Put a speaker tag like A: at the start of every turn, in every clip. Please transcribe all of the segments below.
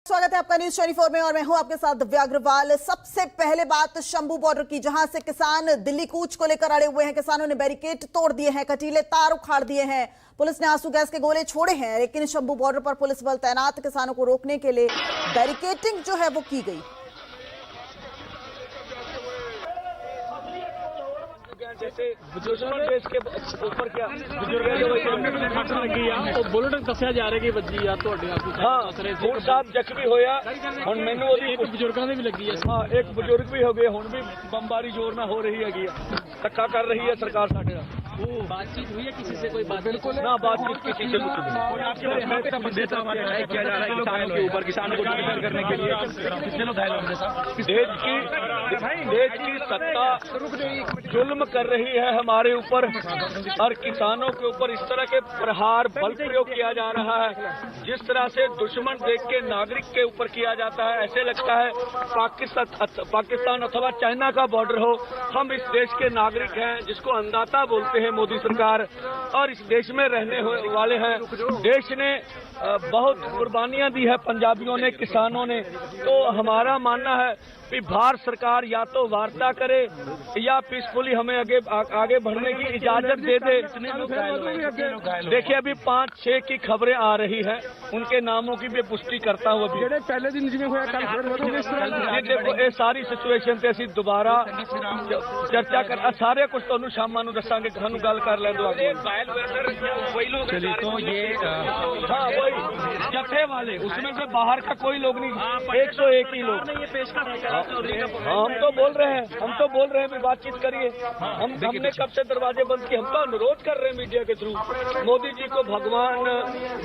A: स्वागत है आपका न्यूज 24 में और मैं हूं आपके साथ दिव्या अग्रवाल। सबसे पहले बात शंभू बॉर्डर की, जहां से किसान दिल्ली कूच को लेकर अड़े हुए हैं। किसानों ने बैरिकेड तोड़ दिए हैं, कटीले तार उखाड़ दिए हैं, पुलिस ने आंसू गैस के गोले छोड़े हैं, लेकिन शंभू बॉर्डर पर पुलिस बल तैनात। किसानों को रोकने के लिए बैरिकेडिंग जो है वो की गई।
B: जैसे दुश्मन देश के ऊपर क्या
C: बुलेट दसिया जा रहा कि बजी आ
B: ਹੁਣ ਸਾਹਿਬ ਜ਼ਖਮੀ ਹੋਇਆ। ਹੁਣ ਮੈਨੂੰ ਉਹਦੀ
C: ਇੱਕ ਬਜ਼ੁਰਗਾਂ ਦੇ ਵੀ ਲੱਗੀ ਹੈ।
B: ਹਾਂ, ਇੱਕ ਬਜ਼ੁਰਗ ਵੀ ਹੋ ਗਏ। ਹੁਣ ਵੀ ਬੰਬਾਰੀ ਜ਼ੋਰ ਨਾਲ ਹੋ ਰਹੀ ਹੈਗੀ ਆ, ਧੱਕਾ ਕਰ ਰਹੀ ਹੈ ਸਰਕਾਰ ਸਾਡੇ ਨਾਲ।
C: बातचीत हुई है किसी से? कोई बात बिल्कुल
B: ना बातचीत किसी से कुछ नहीं।
C: किया जा रहा है किसानों के ऊपर, किसानों को डिफेंड करने के लिए कितने लोग घायल होंगे साहब?
B: देश की सत्ता जुल्म कर रही है हमारे ऊपर और किसानों के ऊपर इस तरह के प्रहार बल प्रयोग किया जा रहा है। जिस तरह से दुश्मन देश के नागरिक के ऊपर किया जाता है, ऐसे लगता है पाकिस्तान अथवा चाइना का बॉर्डर हो। हम इस देश के नागरिक हैं, जिसको अन्नदाता बोलते हैं मोदी सरकार, और इस देश में रहने वाले हैं। देश ने बहुत कुर्बानियां दी है पंजाबियों ने, किसानों ने। तो हमारा मानना है कि भारत सरकार या तो वार्ता करे या पीसफुली हमें आगे बढ़ने की इजाजत दे दे। देखिए, अभी 5-6 की खबरें आ रही है, उनके नामों की भी पुष्टि करता हूँ। अभी
C: पहले दिन
B: देखो, ये सारी सिचुएशन से ਅਸੀਂ दोबारा चर्चा कर सारे कुछ तो शाम ਨੂੰ ਦੱਸਾਂਗੇ। ਤੁਹਾਨੂੰ ਗੱਲ ਕਰ ਲੈ ਦੋ आगे।
C: चलिए, तो ये
B: हाँ, वही जत्थे वाले, उसमें से बाहर का कोई लोग नहीं, 101 ही लोग। हम तो बोल रहे हैं भी बातचीत करिए। हमने कब से दरवाजे बंद किए? हम तो अनुरोध कर रहे हैं मीडिया के थ्रू, मोदी जी को भगवान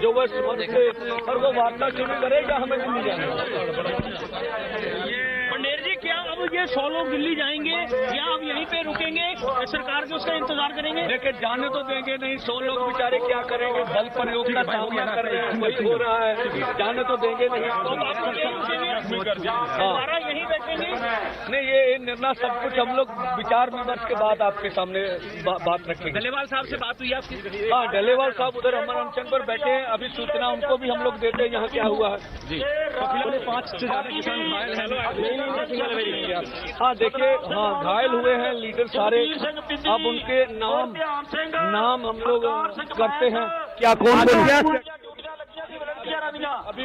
B: जो वह समझते और वो वार्ता शुरू करेगा, हमें दिल्ली जाने।
C: पंडेर जी, क्या अब ये 100 लोग दिल्ली जाएंगे या अब यहीं पे रुकेंगे? सरकार के उसका इंतजार करेंगे?
B: देखिए, जाने तो देंगे नहीं। 100 लोग बेचारे क्या करेंगे? बल प्रयोग का सामना कर रहे हैं, वही हो रहा है। जाने तो देंगे नहीं।
C: हमारा यहीं बैठेंगे?
B: नहीं, ये निर्णय सब कुछ हम लोग विचार विमर्श के बाद आपके सामने बात रखेंगे।
C: डलेवाल साहब से बात हुई आपकी?
B: हाँ, डलेवाल साहब उधर अमर अनशन पर बैठे हैं। अभी सूचना उनको भी हम लोग देते हैं यहाँ क्या हुआ है जी।
C: 5 से ज्यादा किसान घायल हैं।
B: हाँ, देखिए, हाँ, घायल हुए हैं लीडर सारे। अब उनके नाम हम लोग करते हैं। क्या कौन अभी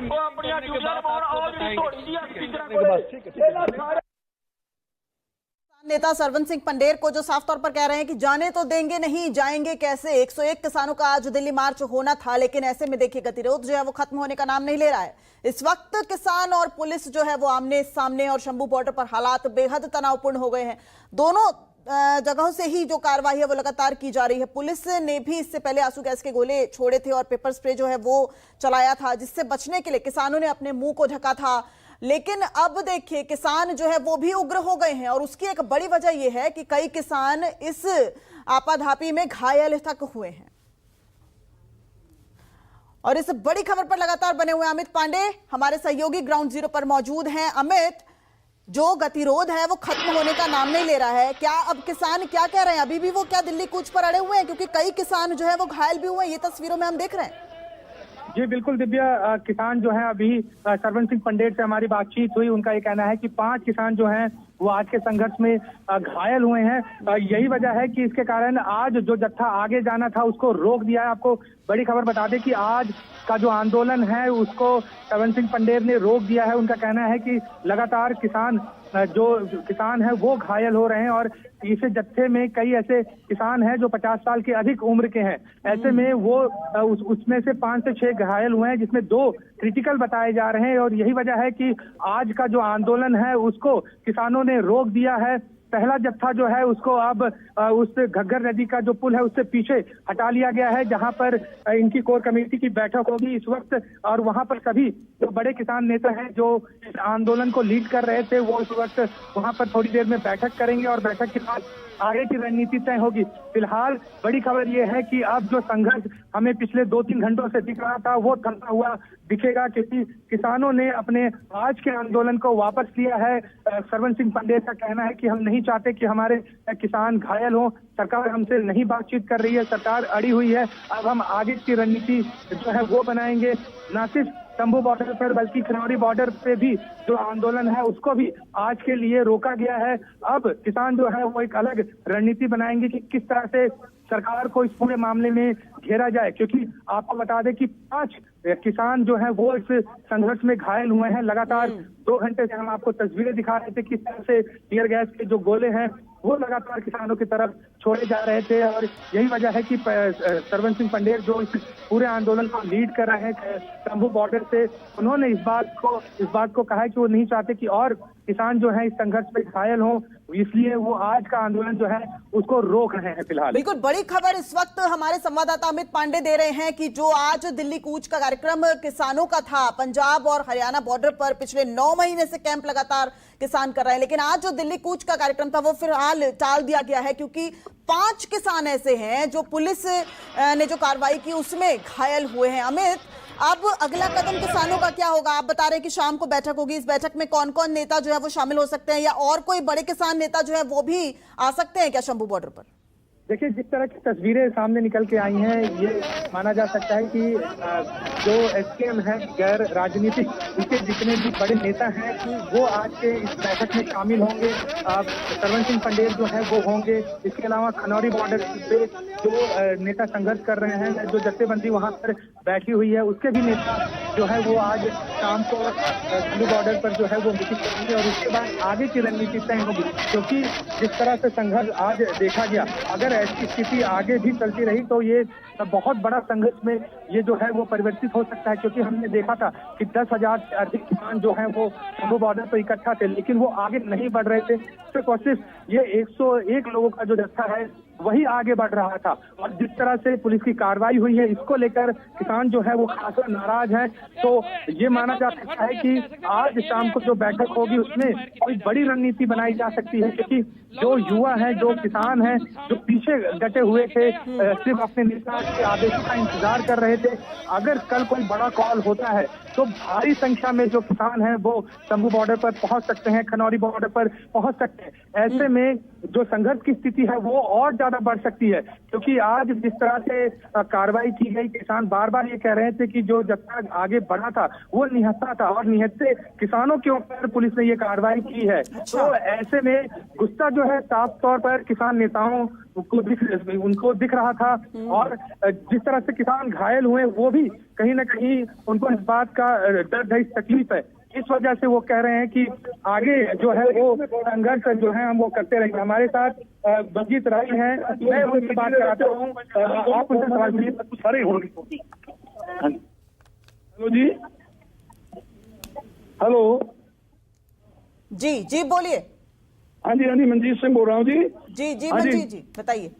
A: नेता सरवन सिंह पंडेर को जो साफ तौर पर कह रहे हैं कि जाने तो देंगे नहीं, जाएंगे कैसे। 101 किसानों का आज दिल्ली मार्च होना था, लेकिन ऐसे में देखिए गतिरोध जो है वो खत्म होने का नाम नहीं ले रहा है। इस वक्त किसान और पुलिस जो है वो आमने सामने, और शंभू बॉर्डर पर हालात बेहद तनावपूर्ण हो गए हैं। दोनों जगहों से ही जो कार्रवाई है वो लगातार की जा रही है। पुलिस ने भी इससे पहले आंसू गैस के गोले छोड़े थे और पेपर स्प्रे जो है वो चलाया था, जिससे बचने के लिए किसानों ने अपने मुंह को ढका था। लेकिन अब देखिए, किसान जो है वो भी उग्र हो गए हैं, और उसकी एक बड़ी वजह यह है कि कई किसान इस आपाधापी में घायल तक हुए हैं। और इस बड़ी खबर पर लगातार बने हुए अमित पांडे हमारे सहयोगी ग्राउंड जीरो पर मौजूद हैं। अमित, जो गतिरोध है वो खत्म होने का नाम नहीं ले रहा है, क्या अब किसान क्या कह रहे हैं? अभी भी वो क्या दिल्ली कूच पर अड़े हुए हैं? क्योंकि कई किसान जो है वो घायल भी हुए हैं, ये तस्वीरों में हम देख रहे हैं।
D: जी बिल्कुल दिव्या, किसान जो है, अभी सरवन सिंह पंडेर से हमारी बातचीत हुई। उनका ये कहना है कि 5 किसान जो हैं वो आज के संघर्ष में घायल हुए हैं। यही वजह है कि इसके कारण आज जो जत्था आगे जाना था उसको रोक दिया है। आपको बड़ी खबर बता दें कि आज का जो आंदोलन है उसको सरवन सिंह पंडेर ने रोक दिया है। उनका कहना है कि लगातार किसान है वो घायल हो रहे हैं, और इस जत्थे में कई ऐसे किसान हैं जो 50 साल के अधिक उम्र के हैं। ऐसे में वो उसमें से 5 से 6 घायल हुए हैं, जिसमें 2 क्रिटिकल बताए जा रहे हैं। और यही वजह है कि आज का जो आंदोलन है उसको किसानों ने रोक दिया है। पहला जत्था जो है उसको अब उस घग्गर नदी का जो पुल है उससे पीछे हटा लिया गया है, जहां पर इनकी कोर कमेटी की बैठक होगी इस वक्त। और वहां पर सभी जो बड़े किसान नेता हैं जो इस आंदोलन को लीड कर रहे थे वो इस वक्त वहां पर थोड़ी देर में बैठक करेंगे, और बैठक के बाद आगे की रणनीति तय होगी। फिलहाल बड़ी खबर यह है कि अब जो संघर्ष हमें पिछले 2-3 घंटों से दिख रहा था वो थमता हुआ दिखेगा, क्योंकि किसानों ने अपने आज के आंदोलन को वापस लिया है। सरवन सिंह पंडेर का कहना है कि हम नहीं चाहते कि हमारे किसान घायल हों। सरकार हमसे नहीं बातचीत कर रही है, सरकार अड़ी हुई है। अब हम आगे की रणनीति जो है वो बनाएंगे। न सिर्फ तंबू बॉर्डर पर बल्कि खनौरी बॉर्डर पे भी जो आंदोलन है उसको भी आज के लिए रोका गया है। अब किसान जो है वो एक अलग रणनीति बनाएंगे कि किस तरह से सरकार को इस पूरे मामले में घेरा जाए, क्योंकि आपको बता दें कि 5 किसान जो है वो इस संघर्ष में घायल हुए हैं। लगातार 2 घंटे से हम आपको तस्वीरें दिखा रहे थे किस तरह से टीयर गैस के जो गोले हैं वो लगातार किसानों की तरफ छोड़े जा रहे थे। और यही वजह है कि सरवन सिंह पंडेर जो इस पूरे आंदोलन को लीड कर रहे हैं तंबू बॉर्डर से, उन्होंने इस बात को कहा है कि वो नहीं चाहते कि और किसान जो है इस संघर्ष में घायल हों, इसलिए वो आज का आंदोलन जो है उसको रोक रहे हैं फिलहाल।
A: बिल्कुल बड़ी खबर इस वक्त हमारे संवाददाता अमित पांडे दे रहे हैं कि जो आज दिल्ली कूच का कार्यक्रम किसानों का था, पंजाब और हरियाणा बॉर्डर पर पिछले 9 महीने से कैंप लगातार किसान कर रहे हैं, लेकिन आज जो दिल्ली कूच का कार्यक्रम था वो फिलहाल टाल दिया गया है क्योंकि 5 किसान ऐसे हैं जो पुलिस ने जो कार्रवाई की उसमें घायल हुए हैं। अमित, अब अगला कदम किसानों का क्या होगा? आप बता रहे हैं कि शाम को बैठक होगी, इस बैठक में कौन कौन नेता जो है वो शामिल हो सकते हैं या और कोई बड़े किसान नेता जो है वो भी आ सकते हैं क्या शंभू बॉर्डर पर?
D: देखिए, जिस तरह की तस्वीरें सामने निकल के आई हैं ये माना जा सकता है कि जो एसकेएम है गैर राजनीतिक उनके जितने भी बड़े नेता हैं वो आज के इस बैठक में शामिल होंगे। सरवन सिंह पंडेर जो है वो होंगे। इसके अलावा खनौरी बॉर्डर पे जो नेता संघर्ष कर रहे हैं, जो जत्थेबंदी वहां पर बैठी हुई है उसके भी नेता जो है वो आज शाम को दिल्ली बॉर्डर पर जो है वो मीटिंग करेंगे और उसके बाद आगे की रणनीति तय होगी। क्योंकि जिस तरह से संघर्ष आज देखा गया, अगर ऐसी स्थिति आगे भी चलती रही तो ये बहुत बड़ा संघर्ष में ये जो है वो परिवर्तित हो सकता है। क्योंकि हमने देखा था कि 10,000 से अधिक किसान जो हैं वो शंभू बॉर्डर पर इकट्ठा थे, लेकिन वो आगे नहीं बढ़ रहे थे। सिर्फ और सिर्फ ये 101 लोगों का जो जत्था है वही आगे बढ़ रहा था। और जिस तरह से पुलिस की कार्रवाई हुई है इसको लेकर किसान जो है वो खासा नाराज है। तो ये माना जा सकता है कि आज शाम को जो बैठक होगी उसमें कोई बड़ी रणनीति बनाई जा सकती है, क्योंकि जो युवा हैं, जो किसान हैं, जो पीछे डटे हुए थे, सिर्फ अपने नेता के आदेशों का इंतजार कर रहे थे, अगर कल कोई बड़ा कॉल होता है तो भारी संख्या में जो किसान हैं वो शंभू बॉर्डर पर पहुंच सकते हैं, खनौरी बॉर्डर पर पहुंच सकते हैं। ऐसे में जो संघर्ष की स्थिति है वो और ज्यादा बढ़ सकती है, क्योंकि आज जिस तरह से कार्रवाई की गई, किसान बार बार ये कह रहे थे कि जो जत्था आगे बढ़ा था वो निहत्था था और निहत्थे किसानों के ऊपर पुलिस ने ये कार्रवाई की है। तो ऐसे में गुस्सा जो है साफ तौर पर किसान नेताओं उनको दिख रहा था और जिस तरह से किसान घायल हुए वो भी कहीं ना कहीं उनको इस बात का दर्द है, इस तकलीफ है। इस वजह से वो कह रहे हैं कि आगे जो है वो संघर्ष जो है हम वो करते रहेंगे। हमारे साथ बलजीत राय हैं, मैं उनसे बात कराता हूँ, आप उनसे सवाल पूछिए, सारे होंगे। हेलो जी, हेलो
A: जी जी बोलिए।
E: हाँ जी, मनजीत सिंह बोल रहा हूँ जी।
A: जी मनजीत जी बताइए।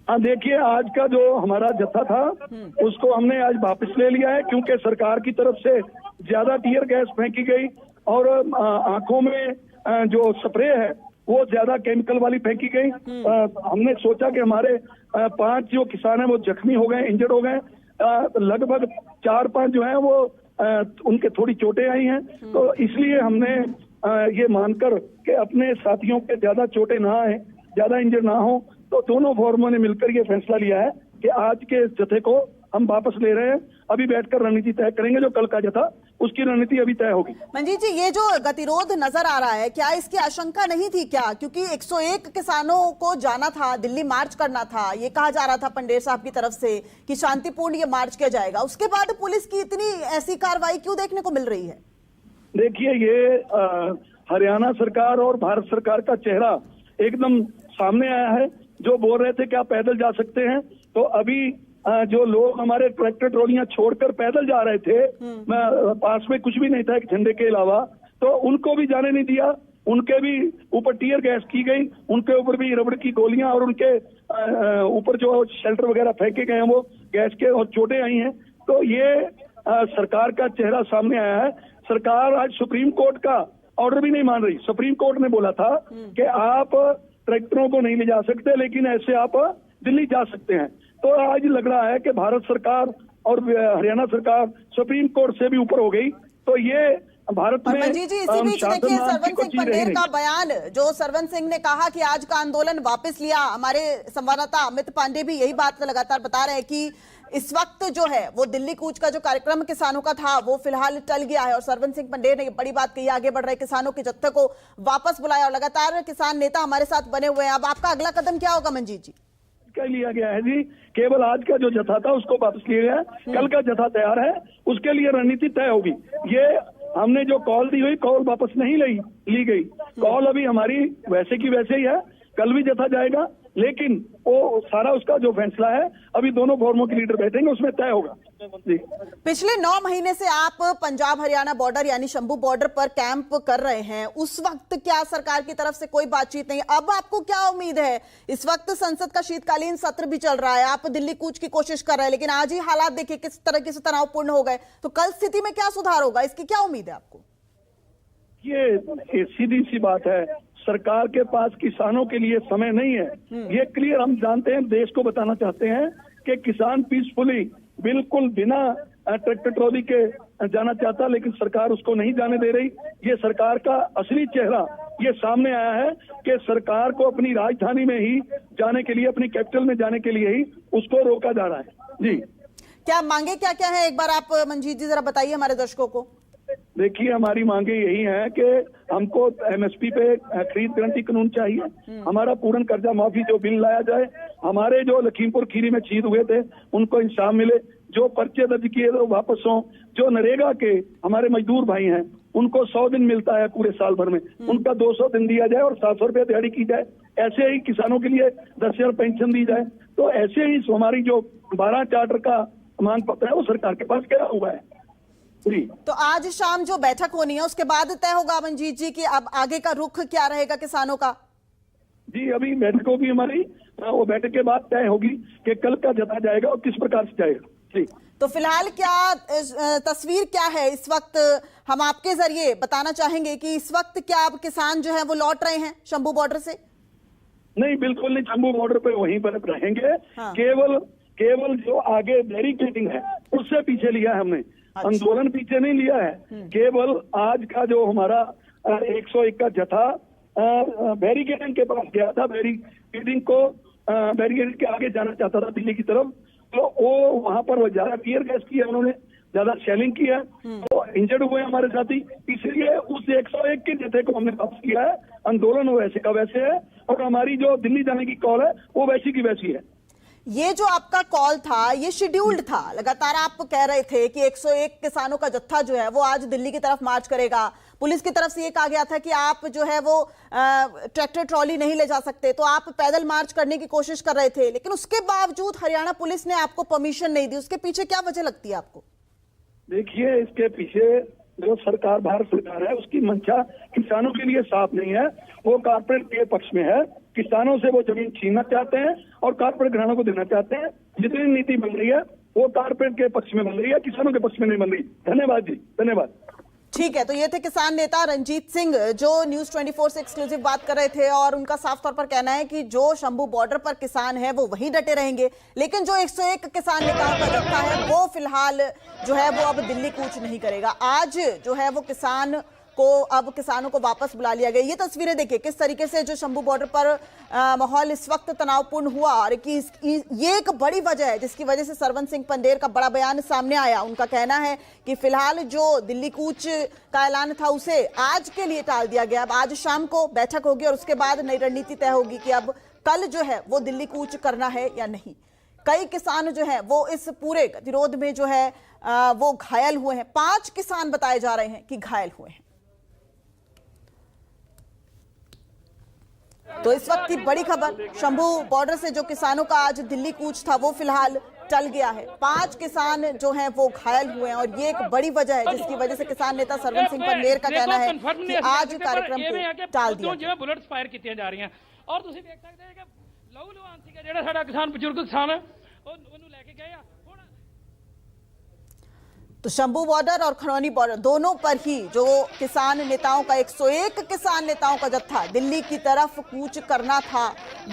E: हाँ, देखिए, आज का जो हमारा जत्था था उसको हमने आज वापस ले लिया है, क्योंकि सरकार की तरफ से ज्यादा टीयर गैस फेंकी गई और आंखों में जो स्प्रे है वो ज्यादा केमिकल वाली फेंकी गई। हमने सोचा कि हमारे 5 जो किसान हैं वो जख्मी हो गए, इंजर्ड हो गए। लगभग 4-5 जो है वो उनके थोड़ी चोटें आई हैं। तो इसलिए हमने ये मानकर कि अपने साथियों के ज्यादा चोटें ना आए, ज्यादा इंजर ना हो, तो दोनों फोरमों ने मिलकर ये फैसला लिया है कि आज के जत्थे को हम वापस ले रहे हैं। अभी बैठकर रणनीति तय करेंगे, जो कल का जत्था उसकी रणनीति अभी तय होगी।
A: मंजीत जी, ये जो गतिरोध नजर आ रहा है, क्या इसकी आशंका नहीं थी क्या? क्योंकि 101 किसानों को जाना था, दिल्ली मार्च करना था, ये कहा जा रहा था पंडेर साहब की तरफ से कि शांतिपूर्ण ये मार्च किया जाएगा। उसके बाद पुलिस की इतनी ऐसी कार्रवाई क्यों देखने को मिल रही है?
E: देखिए, ये हरियाणा सरकार और भारत सरकार का चेहरा एकदम सामने आया है। जो बोल रहे थे कि आप पैदल जा सकते हैं, तो अभी जो लोग हमारे ट्रैक्टर ट्रॉलियां छोड़कर पैदल जा रहे थे, पास में कुछ भी नहीं था एक झंडे के अलावा, तो उनको भी जाने नहीं दिया। उनके भी ऊपर टीयर गैस की गई, उनके ऊपर भी रबड़ की गोलियां और उनके ऊपर जो शेल्टर वगैरह फेंके गए हैं वो गैस के और चोटें आई हैं। तो ये सरकार का चेहरा सामने आया है। सरकार आज सुप्रीम कोर्ट का ऑर्डर भी नहीं मान रही। सुप्रीम कोर्ट ने बोला था कि आप ट्रैक्टरों को नहीं ले जा सकते, लेकिन ऐसे आप दिल्ली जा सकते हैं। तो आज लग रहा है कि भारत सरकार और हरियाणा सरकार सुप्रीम कोर्ट से भी ऊपर हो गई। तो ये भारत में
A: जी इसी बीच देखिए सरवन सिंह पंडेर का बयान, जो सरवन सिंह ने कहा कि आज का आंदोलन वापस लिया। हमारे संवाददाता अमित पांडे भी यही बात लगातार बता रहे हैं कि इस वक्त जो है वो दिल्ली कूच का जो कार्यक्रम किसानों का था वो फिलहाल टल गया है और सरवन सिंह पंडेर ने बड़ी बात कही, आगे बढ़ रहे किसानों के जत्थे को वापस बुलाया और लगातार किसान नेता हमारे साथ बने हुए हैं। अब आपका अगला कदम क्या होगा मंजीत जी?
E: क्या लिया गया है जी, केवल आज का जो जथा था उसको वापस लिया गया है। कल का जथा तैयार है, उसके लिए रणनीति तय होगी। ये हमने जो कॉल दी हुई, कॉल वापस नहीं ली गई। कॉल अभी हमारी वैसे की वैसे ही है। कल भी जथा जाएगा, लेकिन वो सारा उसका जो फैसला है अभी दोनों फोरमों के लीडर बैठेंगे, उसमें तय होगा जी।
A: पिछले 9 महीने से आप पंजाब हरियाणा बॉर्डर यानी शंभू बॉर्डर पर कैंप कर रहे हैं, उस वक्त क्या सरकार की तरफ से कोई बातचीत नहीं? अब आपको क्या उम्मीद है? इस वक्त संसद का शीतकालीन सत्र भी चल रहा है, आप दिल्ली कूच की कोशिश कर रहे हैं, लेकिन आज ही हालात देखिए किस तरह से तनावपूर्ण हो गए, तो कल स्थिति में क्या सुधार होगा, इसकी क्या उम्मीद है आपको?
E: ये सीधी सी बात है, सरकार के पास किसानों के लिए समय नहीं है। ये क्लियर हम जानते हैं, देश को बताना चाहते हैं कि किसान पीसफुली बिल्कुल बिना ट्रैक्टर ट्रॉली के जाना चाहता, लेकिन सरकार उसको नहीं जाने दे रही। ये सरकार का असली चेहरा ये सामने आया है कि सरकार को अपनी राजधानी में ही जाने के लिए, अपनी कैपिटल में जाने के लिए ही उसको रोका जा रहा है जी।
A: क्या मांगे क्या क्या है, एक बार आप मंजीत जी जरा बताइए हमारे दर्शकों को।
E: देखिए, हमारी मांगे यही हैं कि हमको एमएसपी पे खरीद गारंटी कानून चाहिए, हमारा पूर्ण कर्जा माफी जो बिल लाया जाए, हमारे जो लखीमपुर खीरी में शहीद हुए थे उनको इंसाफ मिले, जो पर्चे दर्ज किए वो वापस हों, जो नरेगा के हमारे मजदूर भाई हैं उनको 100 दिन मिलता है पूरे साल भर में, उनका 200 दिन दिया जाए और 700 रुपये दिहाड़ी की जाए। ऐसे ही किसानों के लिए 10,000 पेंशन दी जाए। तो ऐसे ही हमारी जो 12 चार्टर का मांग पत्र है वो सरकार के पास गया हुआ है।
A: तो आज शाम जो बैठक होनी है उसके बाद तय होगा मंजीत जी कि अब आगे का रुख क्या रहेगा किसानों का?
E: जी, अभी बैठक होगी हमारी, वो बैठक के बाद तय होगी कि कल का जता जाएगा और किस प्रकार से जाएगा जी।
A: तो फिलहाल क्या तस्वीर क्या है इस वक्त, हम आपके जरिए बताना चाहेंगे कि इस वक्त क्या अब किसान जो है वो लौट रहे हैं शंभू बॉर्डर से?
E: नहीं, बिल्कुल नहीं, शंभू बॉर्डर पे वहीं पर रहेंगे।
A: हाँ।
E: केवल जो आगे बैरिकेडिंग है उससे पीछे लिया है हमने।
A: अच्छा।
E: आंदोलन पीछे नहीं लिया है। केवल आज का जो हमारा 101 का जथा बैरिकेडिंग के पास गया था, बैरिकेडिंग के आगे जाना चाहता था दिल्ली की तरफ, तो वो वहां पर ज्यादा टीयर गैस किया उन्होंने, ज्यादा शेलिंग किया, तो इंजर्ड हुए हमारे साथी। इसलिए उस 101 के जथे को हमने वापस किया है। आंदोलन वैसे का वैसे है और हमारी जो दिल्ली जाने की कॉल है वो वैसी की वैसी है।
A: ये जो आपका कॉल था ये शेड्यूल्ड था, लगातार आप कह रहे थे कि 101 किसानों का जत्था जो है वो आज दिल्ली की तरफ मार्च करेगा। पुलिस की तरफ से ये कहा गया था कि आप जो है वो ट्रैक्टर ट्रॉली नहीं ले जा सकते, तो आप पैदल मार्च करने की कोशिश कर रहे थे, लेकिन उसके बावजूद हरियाणा पुलिस ने आपको परमिशन नहीं दी। उसके पीछे क्या वजह लगती है आपको?
E: देखिए, इसके पीछे जो सरकार, भारत सरकार है, उसकी मंशा किसानों के लिए साफ नहीं है। वो कारपोरेट के पक्ष में है, किसानों से वो जमीन छीनना चाहते हैं और कारपोरेट घरानों को देना चाहते हैं। जितनी नीति बन रही है वो कारपोरेट के पक्ष में बन रही है, किसानों के पक्ष में नहीं बन रही। धन्यवाद जी, धन्यवाद।
A: ठीक है, तो ये थे किसान नेता रणजीत सिंह जो न्यूज 24 से एक्सक्लूसिव बात कर रहे थे और उनका साफ तौर पर कहना है कि जो शंभू बॉर्डर पर किसान है वो वहीं डटे रहेंगे, लेकिन जो 101 किसान नेताओं का जत्था है वो फिलहाल जो है वो अब दिल्ली कूच नहीं करेगा। आज जो है वो किसानों को वापस बुला लिया गया। ये तस्वीरें देखिए किस तरीके से जो शंभू बॉर्डर पर माहौल इस वक्त तनावपूर्ण हुआ और कि ये एक बड़ी वजह है जिसकी वजह से सरवन सिंह पंडेर का बड़ा बयान सामने आया। उनका कहना है कि फिलहाल जो दिल्ली कूच का ऐलान था उसे आज के लिए टाल दिया गया। अब आज शाम को बैठक होगी और उसके बाद नई रणनीति तय होगी कि अब कल जो है वो दिल्ली कूच करना है या नहीं। कई किसान जो है वो इस पूरे गतिरोध में जो है वो घायल हुए हैं। 5 किसान बताए जा रहे हैं कि घायल हुए हैं। तो इस वक्त की बड़ी खबर, शंभू बॉर्डर से जो किसानों का आज दिल्ली कूच था वो फिलहाल टल गया है। 5 किसान जो हैं वो घायल हुए हैं और ये एक बड़ी वजह है जिसकी वजह से किसान नेता सरवन सिंह पंडेर का कहना है कि आज कार्यक्रम को टाल दिया।
C: जिवें बुलेट्स फायर कीतियां जा रही हैं और तुसीं देख सकते हैं कि लहू लुहान सीगा जिहड़ा साडा किसान बजुर्ग किसान है ਉਹਨੂੰ ਲੈ ਕੇ गए ਆ।
A: तो शंभू बॉर्डर और खरौनी बॉर्डर दोनों पर ही जो किसान नेताओं का 101 किसान नेताओं का जत्था दिल्ली की तरफ कूच करना था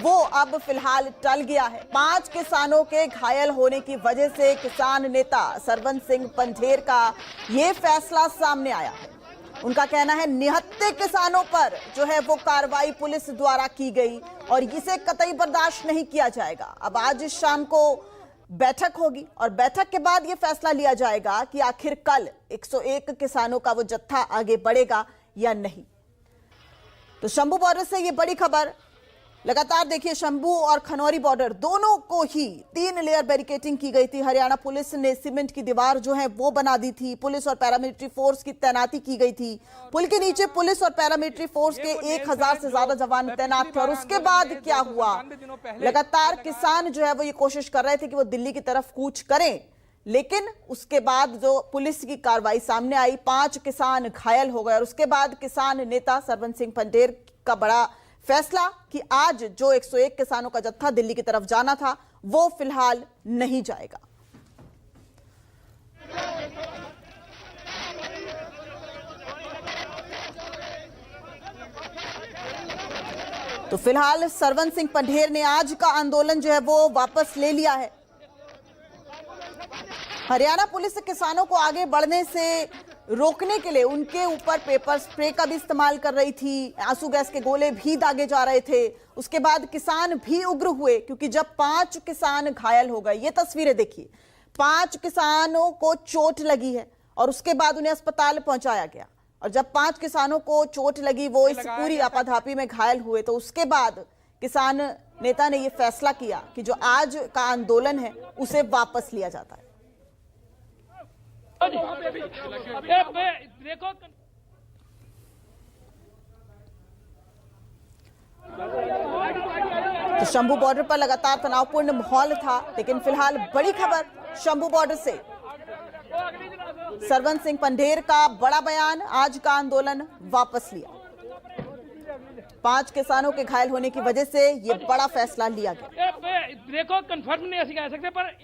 A: वो अब फिलहाल टल गया है। 5 किसानों के घायल होने की वजह से किसान नेता सरवन सिंह पंडेर का ये फैसला सामने आया है। उनका कहना है निहत्थे किसानों पर जो है वो कार्रवाई पुलिस द्वारा की गई और इसे कतई बर्दाश्त नहीं किया जाएगा। अब आज शाम को बैठक होगी और बैठक के बाद यह फैसला लिया जाएगा कि आखिर कल 101 किसानों का वो जत्था आगे बढ़ेगा या नहीं। तो शंभू बॉर्डर से ये बड़ी खबर, लगातार देखिए शंभू और खनौरी बॉर्डर दोनों को ही 3 लेयर बैरिकेडिंग की गई थी। हरियाणा पुलिस ने सीमेंट की दीवार जो है वो बना दी थी। पुलिस और पैरामिलिट्री फोर्स की तैनाती की गई थी। पुल के नीचे पुलिस और पैरामिलिट्री फोर्स के 1000 से ज्यादा जवान तैनात थे। और उसके बाद क्या हुआ, लगातार किसान जो है वो ये कोशिश कर रहे थे कि वो दिल्ली की तरफ कूच करें, लेकिन उसके बाद जो पुलिस की कार्रवाई सामने आई, 5 किसान घायल हो गए। और उसके बाद किसान नेता सरवन सिंह पंडेर का बड़ा फैसला कि आज जो 101 किसानों का जत्था दिल्ली की तरफ जाना था वो फिलहाल नहीं जाएगा। तो फिलहाल सरवन सिंह पंडेर ने आज का आंदोलन जो है वो वापस ले लिया है। हरियाणा पुलिस किसानों को आगे बढ़ने से रोकने के लिए उनके ऊपर पेपर स्प्रे का भी इस्तेमाल कर रही थी, आंसू गैस के गोले भी दागे जा रहे थे। उसके बाद किसान भी उग्र हुए क्योंकि जब 5 किसान घायल हो गए, ये तस्वीरें देखिए, 5 किसानों को चोट लगी है और उसके बाद उन्हें अस्पताल पहुंचाया गया। और जब 5 किसानों को चोट लगी, वो इस पूरी आपाधापी में घायल हुए, तो उसके बाद किसान नेता ने यह फैसला किया कि जो आज का आंदोलन है उसे वापस लिया जाता है।
C: देखो
A: तो शंभू बॉर्डर पर लगातार तनावपूर्ण माहौल था, लेकिन फिलहाल बड़ी खबर शंभू बॉर्डर से, सरवन सिंह पंडेर का बड़ा बयान, आज का आंदोलन वापस लिया। 5 किसानों के घायल होने की वजह से यह बड़ा फैसला लिया गया।
C: देखो कंफर्म नहीं ऐसी कह सकते पर